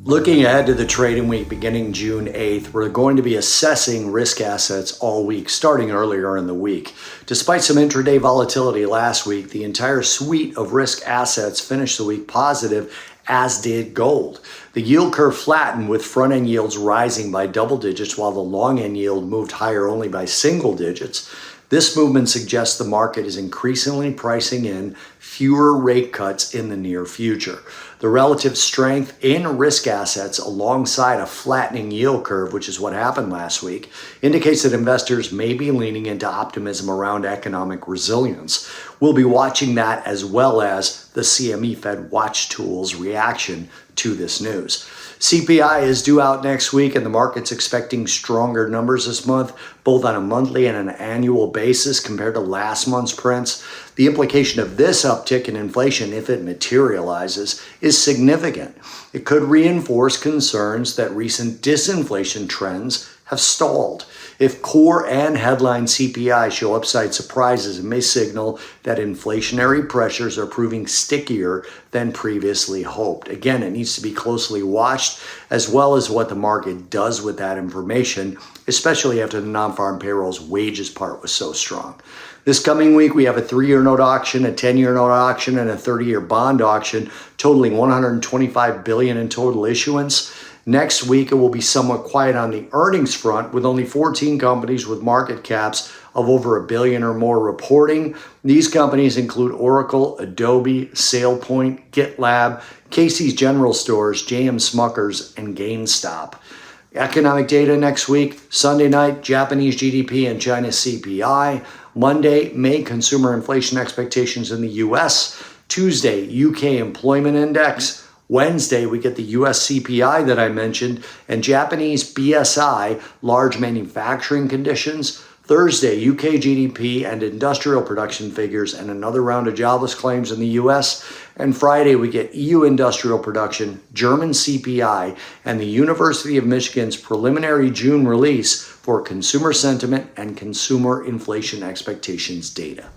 Looking ahead to the trading week beginning June 8th, we're going to be assessing risk assets all week, starting earlier in the week. Despite some intraday volatility last week, the entire suite of risk assets finished the week positive, as did gold. The yield curve flattened with front-end yields rising by double digits while the long-end yield moved higher only by single digits. This movement suggests the market is increasingly pricing in fewer rate cuts in the near future. The relative strength in risk assets alongside a flattening yield curve, which is what happened last week, indicates that investors may be leaning into optimism around economic resilience. We'll be watching that as well as the CME Fed Watch Tool's reaction to this news. CPI is due out next week, and the market's expecting stronger numbers this month, both on a monthly and an annual basis compared to last month's prints. The implication of this uptick in inflation, if it materializes, is significant. It could reinforce concerns that recent disinflation trends have stalled. If core and headline CPI show upside surprises, it may signal that inflationary pressures are proving stickier than previously hoped. Again, it needs to be closely watched, as well as what the market does with that information, especially after the non-farm payrolls wages part was so strong. This coming week, we have a 3-year note auction, a 10-year note auction, and a 30-year bond auction, totaling $125 billion in total issuance. Next week, it will be somewhat quiet on the earnings front, with only 14 companies with market caps of over $1 billion or more reporting. These companies include Oracle, Adobe, SailPoint, GitLab, Casey's General Stores, J.M. Smuckers, and GameStop. Economic data next week: Sunday night, Japanese GDP and China CPI. Monday, May consumer inflation expectations in the U.S. Tuesday, UK employment index. Wednesday, we get the US CPI that I mentioned, and Japanese BSI, large manufacturing conditions. Thursday, UK GDP and industrial production figures, and another round of jobless claims in the US. And Friday, we get EU industrial production, German CPI, and the University of Michigan's preliminary June release for consumer sentiment and consumer inflation expectations data.